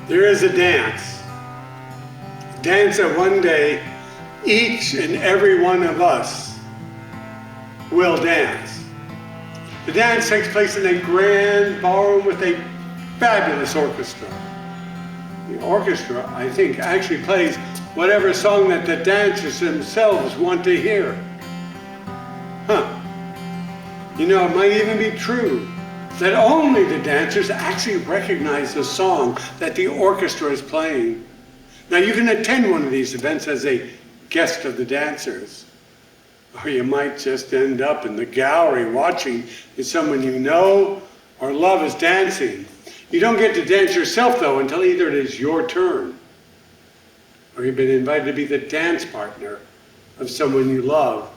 There is a dance that one day each and every one of us will dance. The dance takes place in a grand ballroom with a fabulous orchestra. The orchestra, I think, actually plays whatever song that the dancers themselves want to hear. You know, it might even be true that only the dancers actually recognize the song that the orchestra is playing. Now, you can attend one of these events as a guest of the dancers, or you might just end up in the gallery watching as someone you know or love is dancing. You don't get to dance yourself, though, until either it is your turn, or you've been invited to be the dance partner of someone you love.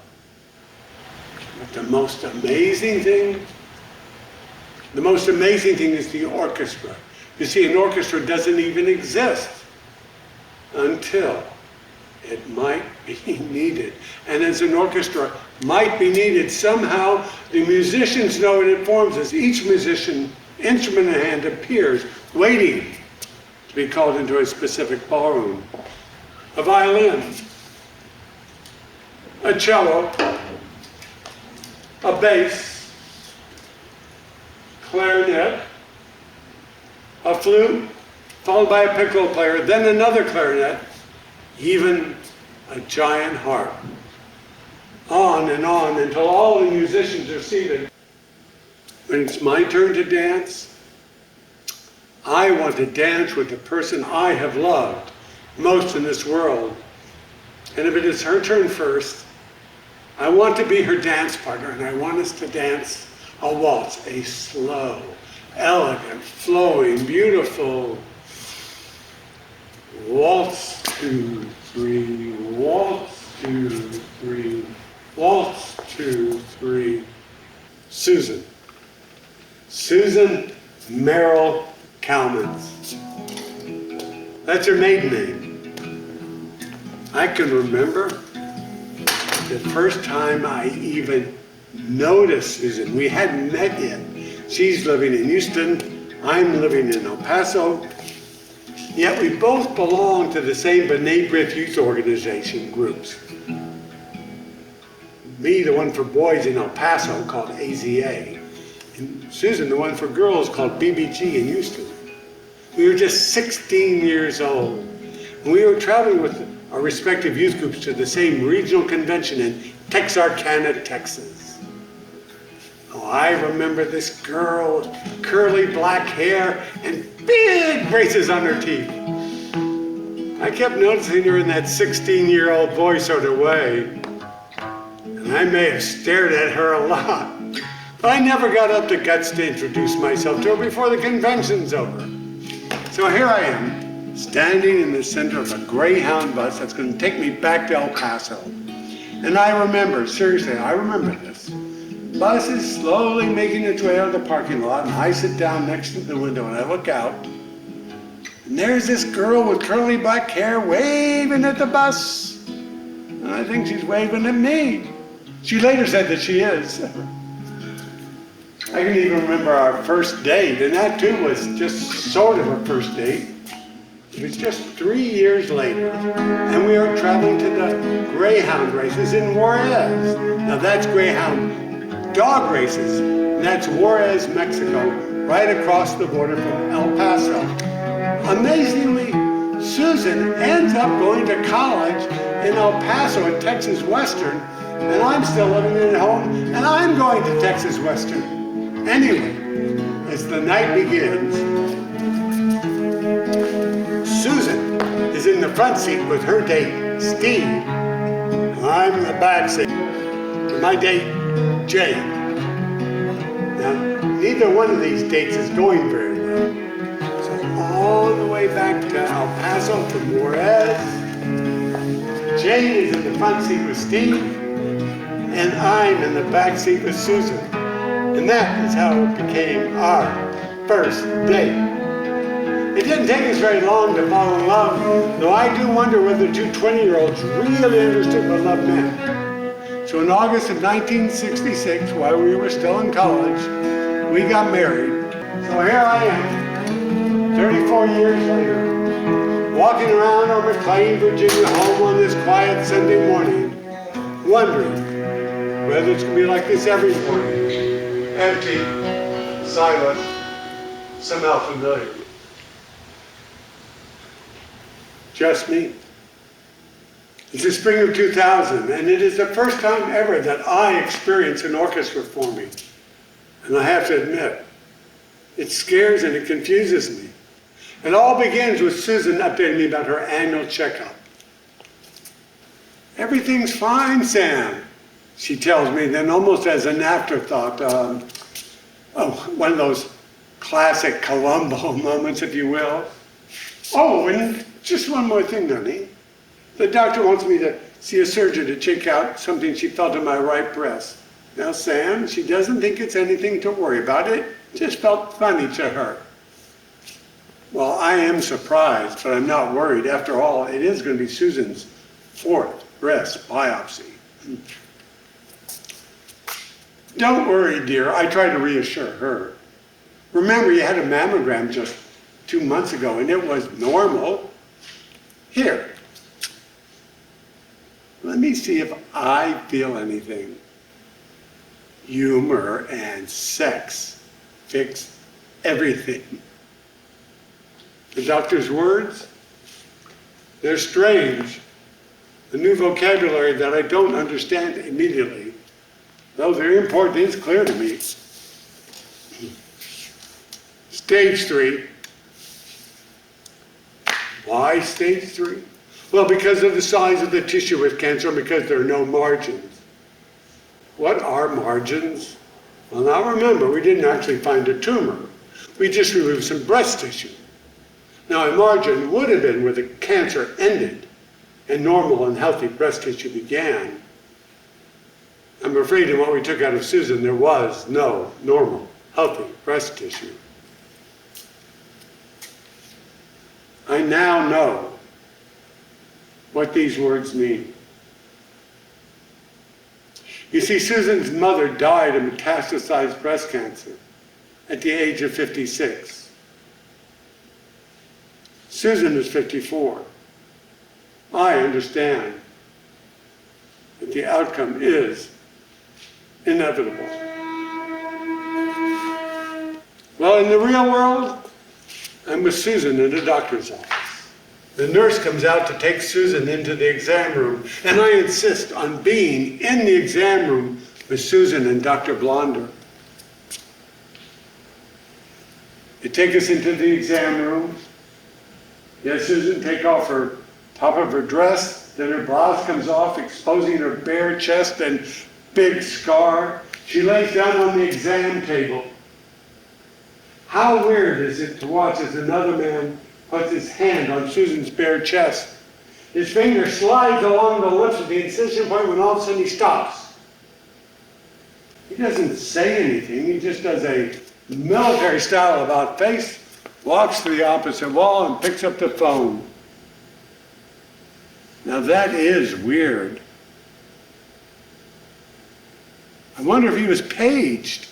But the most amazing thing is the orchestra. You see, an orchestra doesn't even exist until it might be needed. And as an orchestra might be needed, somehow the musicians know it informs us. Each musician, instrument in hand, appears waiting to be called into a specific ballroom. A violin, a cello, a bass, clarinet, a flute, followed by a piccolo player, then another clarinet, even a giant harp. On and on until all the musicians are seated. When it's my turn to dance, I want to dance with the person I have loved most in this world. And if it is her turn first, I want to be her dance partner, and I want us to dance a waltz, a slow, elegant, flowing, beautiful waltz, 2, 3, waltz, 2, 3, waltz, 2, 3. Susan Merrill Kalmans. That's her maiden name. I can remember the first time I even noticed Susan. We hadn't met yet. She's living in Houston, I'm living in El Paso, yet we both belong to the same B'nai B'rith youth organization groups. Me, the one for boys in El Paso called AZA, and Susan, the one for girls called BBG in Houston. We were just 16 years old, and we were traveling with our respective youth groups to the same regional convention in Texarkana, Texas. Oh, I remember this girl with curly black hair and big braces on her teeth. I kept noticing her in that 16-year-old boy sort of way, and I may have stared at her a lot, but I never got up the guts to introduce myself to her before the convention's over. So here I am, standing in the center of a Greyhound bus that's going to take me back to El Paso. And I remember, seriously, I remember this. The bus is slowly making its way out of the parking lot, and I sit down next to the window and I look out. And there's this girl with curly black hair waving at the bus. And I think she's waving at me. She later said that she is. I can even remember our first date, and that too was just sort of a first date. It was just 3 years later, and we were traveling to the Greyhound races in Juarez. Now that's Greyhound dog races, and that's Juarez, Mexico, right across the border from El Paso. Amazingly, Susan ends up going to college in El Paso at Texas Western, and I'm still living at home, and I'm going to Texas Western. Anyway, as the night begins, Susan is in the front seat with her date, Steve. I'm in the back seat with my date, Jay. Now, neither one of these dates is going very well. So all the way back to El Paso from Juarez, Jane is in the front seat with Steve, and I'm in the back seat with Susan. And that is how it became our first date. It didn't take us very long to fall in love, though I do wonder whether two 20-year-olds really understood what love meant. So in August of 1966, while we were still in college, we got married. So here I am, 34 years later, walking around our McLean, Virginia home on this quiet Sunday morning, wondering whether it's going to be like this every morning. Empty, silent, somehow familiar. Just me. It's the spring of 2000, and it is the first time ever that I experience an orchestra forming. And I have to admit, it scares and it confuses me. It all begins with Susan updating me about her annual checkup. "Everything's fine, Sam," she tells me, then almost as an afterthought, one of those classic Columbo moments, if you will. "Oh, and just one more thing, honey. The doctor wants me to see a surgeon to check out something she felt in my right breast. Now, Sam, she doesn't think it's anything to worry about. It just felt funny to her." Well, I am surprised, but I'm not worried. After all, it is going to be Susan's 4th breast biopsy. "Don't worry, dear," I try to reassure her. "Remember, you had a mammogram just 2 months ago, and it was normal. Here, let me see if I feel anything." Humor and sex fix everything. The doctor's words, they're strange. The new vocabulary that I don't understand immediately, though their import is clear to me. Stage 3. Why stage 3? Well, because of the size of the tissue with cancer, because there are no margins. What are margins? Well, now remember, we didn't actually find a tumor. We just removed some breast tissue. Now, a margin would have been where the cancer ended and normal and healthy breast tissue began. I'm afraid in what we took out of Susan, there was no normal, healthy breast tissue. I now know what these words mean. You see, Susan's mother died of metastasized breast cancer at the age of 56. Susan is 54. I understand that the outcome is inevitable. Well, in the real world, I'm with Susan in the doctor's office. The nurse comes out to take Susan into the exam room, and I insist on being in the exam room with Susan and Dr. Blonder. They take us into the exam room. Yes, Susan, take off her top of her dress, then her blouse comes off, exposing her bare chest and big scar. She lays down on the exam table. How weird is it to watch as another man puts his hand on Susan's bare chest. His finger slides along the lips of the incision point when all of a sudden he stops. He doesn't say anything, he just does a military style about face, walks to the opposite wall and picks up the phone. Now that is weird. I wonder if he was paged.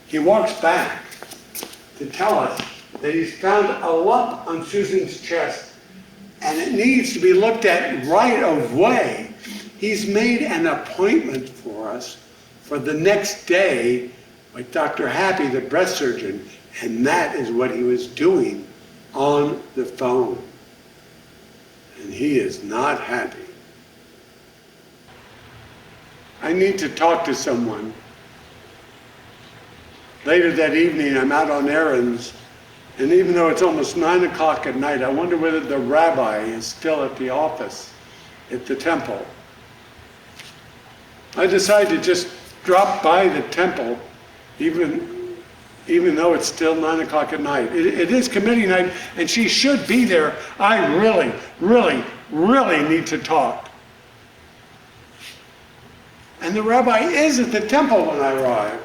He walks back to tell us that he's found a lump on Susan's chest and it needs to be looked at right away. He's made an appointment for us for the next day with Dr. Happy, the breast surgeon, and that is what he was doing on the phone. And he is not happy. I need to talk to someone. Later that evening, I'm out on errands, and even though it's almost 9 o'clock at night, I wonder whether the rabbi is still at the office at the temple. I decide to just drop by the temple, even though it's still 9 o'clock at night. It is committee night, and she should be there. I really, really, really need to talk. And the rabbi is at the temple when I arrive.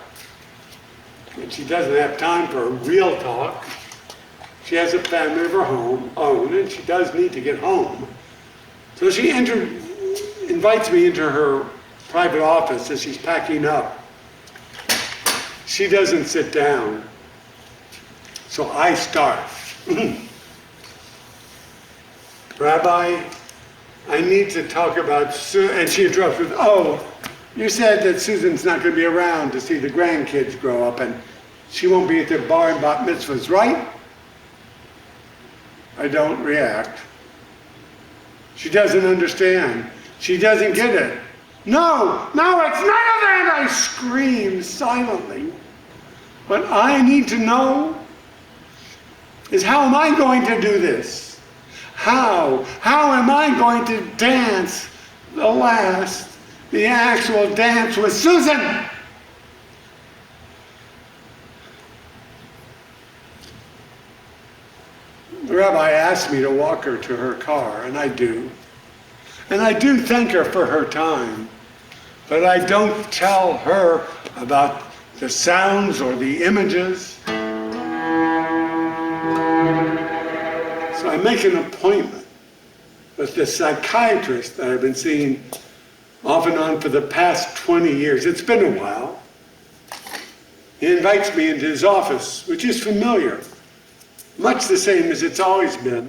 And she doesn't have time for a real talk. She has a family of her own, and she does need to get home. So she invites me into her private office as she's packing up. She doesn't sit down. So I start. Rabbi, I need to talk about and she interrupts with, oh, you said that Susan's not going to be around to see the grandkids grow up and she won't be at their bar and bat mitzvahs, right? I don't react. She doesn't understand. She doesn't get it. No, it's none of that, I scream silently. What I need to know is how am I going to do this? How am I going to dance the actual dance with Susan? The rabbi asked me to walk her to her car, and I do. And I do thank her for her time, but I don't tell her about the sounds or the images. So I make an appointment with the psychiatrist that I've been seeing off and on for the past 20 years. It's been a while. He invites me into his office, which is familiar, much the same as it's always been.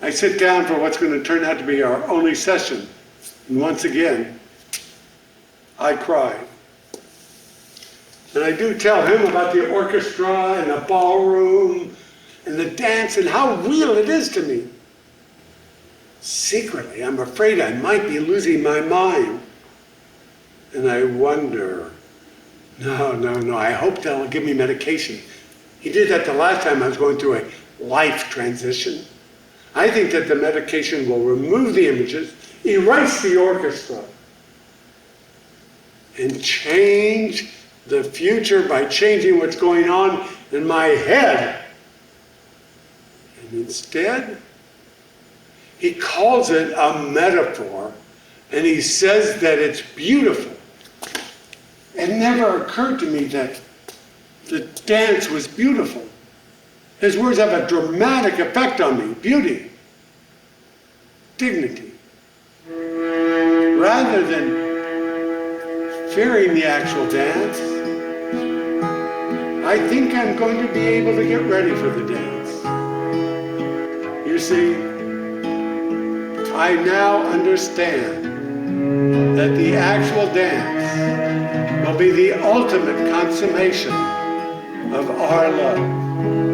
I sit down for what's going to turn out to be our only session, and once again, I cry. And I do tell him about the orchestra and the ballroom and the dance and how real it is to me. Secretly, I'm afraid I might be losing my mind. And I wonder, no, I hope they'll give me medication. He did that the last time I was going through a life transition. I think that the medication will remove the images, erase the orchestra, and change the future by changing what's going on in my head. And instead, he calls it a metaphor, and he says that it's beautiful. It never occurred to me that the dance was beautiful. His words have a dramatic effect on me. Beauty, dignity. Rather than fearing the actual dance, I think I'm going to be able to get ready for the dance. You see, I now understand that the actual dance will be the ultimate consummation of our love.